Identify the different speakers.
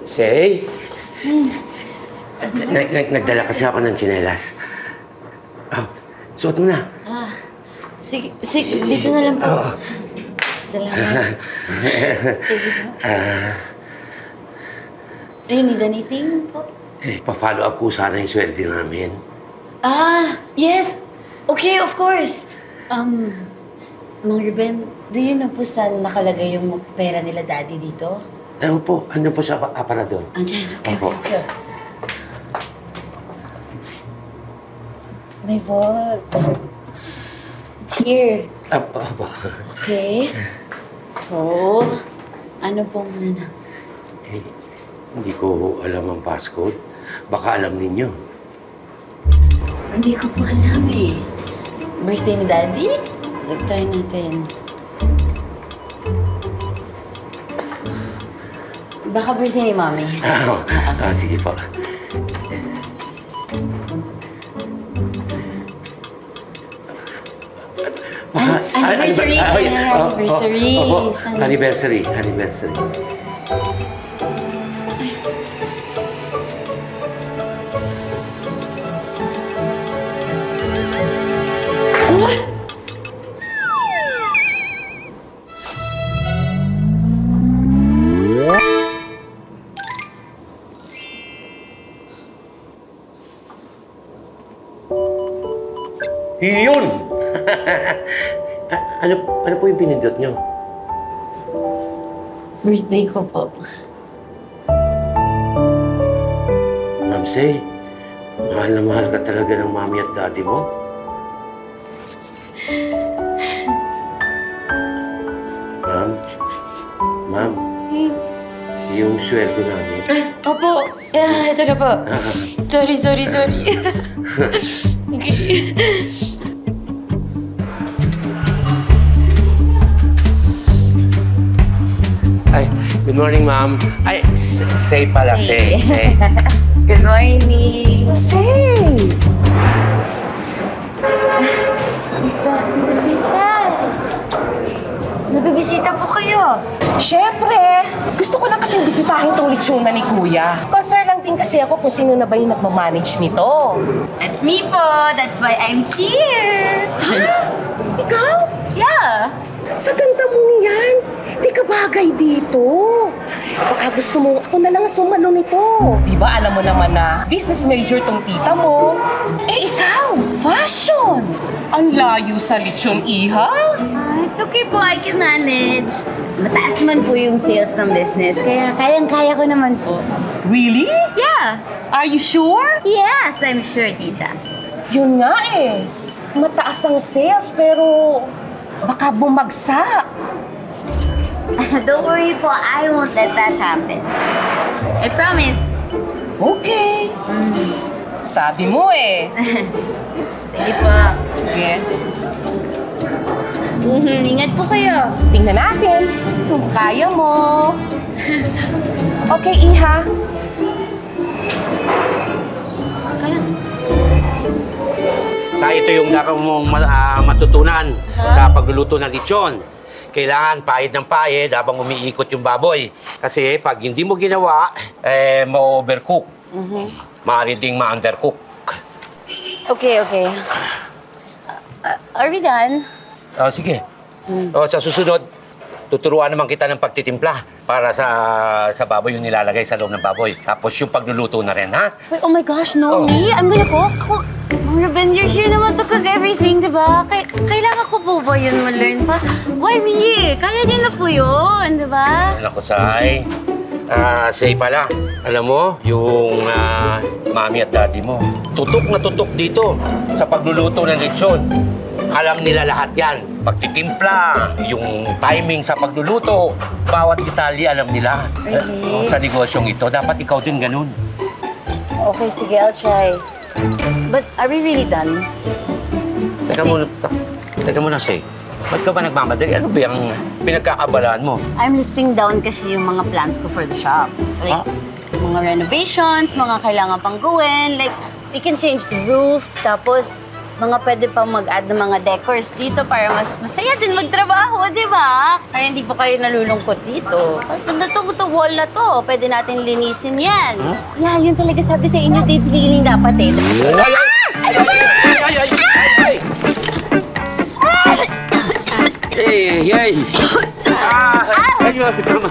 Speaker 1: Say? Nagdala kasi ako ng tsinelas. Suot mo na.
Speaker 2: Sige, dito na lang po. Salamat. Sige po. Do you need anything po?
Speaker 1: Pa-follow up ko sana yung sweldo namin.
Speaker 2: Yes. Okay, of course. Mang Ruben, do you know po saan nakalagay yung pera nila daddy dito?
Speaker 1: Ewan po, ano po sa aparador?
Speaker 2: Andyan, okay. My vault. It's here.
Speaker 1: Apa.
Speaker 2: Okay. So, ano pong
Speaker 1: Hindi ko alam ang passcode. Baka alam ninyo.
Speaker 2: Hindi ko po alam eh. Birthday ni Daddy? Try natin. Baka birthday ni Mommy.
Speaker 1: Sige po.
Speaker 2: Anniversary! Anniversary!
Speaker 1: Anniversary.
Speaker 2: What?
Speaker 1: Yun! ano po yung pinindot nyo?
Speaker 2: Birthday ko po.
Speaker 1: Ma'am Say, mahal na mahal ka talaga ng mami at daddy mo. Ma'am, yung sweldo namin.
Speaker 2: Opo, ito na po. Sorry. Okay.
Speaker 1: Ay, good morning, ma'am. Ay, Say pala, Say.
Speaker 2: Good morning.
Speaker 3: Say! Tita Susan, nabibisita po kayo.
Speaker 4: Siyempre! Gusto ko lang kasing bisitahin tong lechona ni Kuya. Concern lang din kasi ako kung sino na ba yung nagmamanage nito.
Speaker 2: That's me po. That's why I'm here.
Speaker 4: Ha? Ikaw?
Speaker 2: Yeah.
Speaker 4: Sa ganda mo niyan, di ka bagay dito. Baka gusto mo ako na lang sumano nito. Di ba alam mo naman na business major tong tita mo? Eh ikaw, fashion! Ang layo sa lechon, iha?
Speaker 2: It's okay po. I can manage. Mataas naman po yung sales ng business. Kaya kayang-kaya ko naman po.
Speaker 4: Really?
Speaker 2: Yeah.
Speaker 4: Are you sure?
Speaker 2: Yes, I'm sure, tita.
Speaker 4: Yun nga eh. Mataas ang sales pero baka bumagsak.
Speaker 2: Don't worry po. I won't let that happen. I promise.
Speaker 4: Okay. Sabi mo eh.
Speaker 2: Sige po.
Speaker 4: Sige.
Speaker 2: Ingat po kayo.
Speaker 4: Tingnan natin kung kaya mo. Okay, iha.
Speaker 1: Ito yung dapat mong matutunan sa pagluluto ng lechon. Kailangan pahid ng pahid habang umiikot yung baboy. Kasi pag hindi mo ginawa, ma-overcook. Maaari ding ma-undercook.
Speaker 2: Okay. Are we done?
Speaker 1: Sige. Sa susunod, tuturuan naman kita ng pagtitimpla para sa baboy yung nilalagay sa loob ng baboy. Tapos yung pagluluto na rin, ha?
Speaker 2: Wait, oh my gosh, no, me? I'm gonna cook. Ruben, you're here naman to cook everything, di ba? Kailangan ko po ba yun ma-learn pa? Why me? Kaya niyo na po yun, di ba?
Speaker 1: Naku, Say. Say pala, alam mo, yung mami at daddy mo, tutok na tutok dito sa pagluluto ng lechon. Alam nila lahat yan. Pagtitimpla, yung timing sa pagluluto, bawat detalye alam nila.
Speaker 2: Really?
Speaker 1: Sa negosyong ito, dapat ikaw din ganun.
Speaker 2: Okay, sige, I'll try. But are we really done?
Speaker 1: Teka muna, Say. Ba't ka ba nagmamadali? Ano ba yung pinagkakabalaan mo?
Speaker 2: I'm listing down kasi yung mga plans ko for the shop. Like, mga renovations, mga kailangan pang gawin. Like, we can change the roof, tapos mga pwede pang mag-add ng mga decors dito para mas masaya din magtrabaho, di ba? Para hindi po kayo nalulungkot dito. Ito wall na to, pwede natin linisin yan. Yeah, yun talaga sabi sa inyo, deep cleaning dapat eh.
Speaker 1: Ay! Ayun, mama.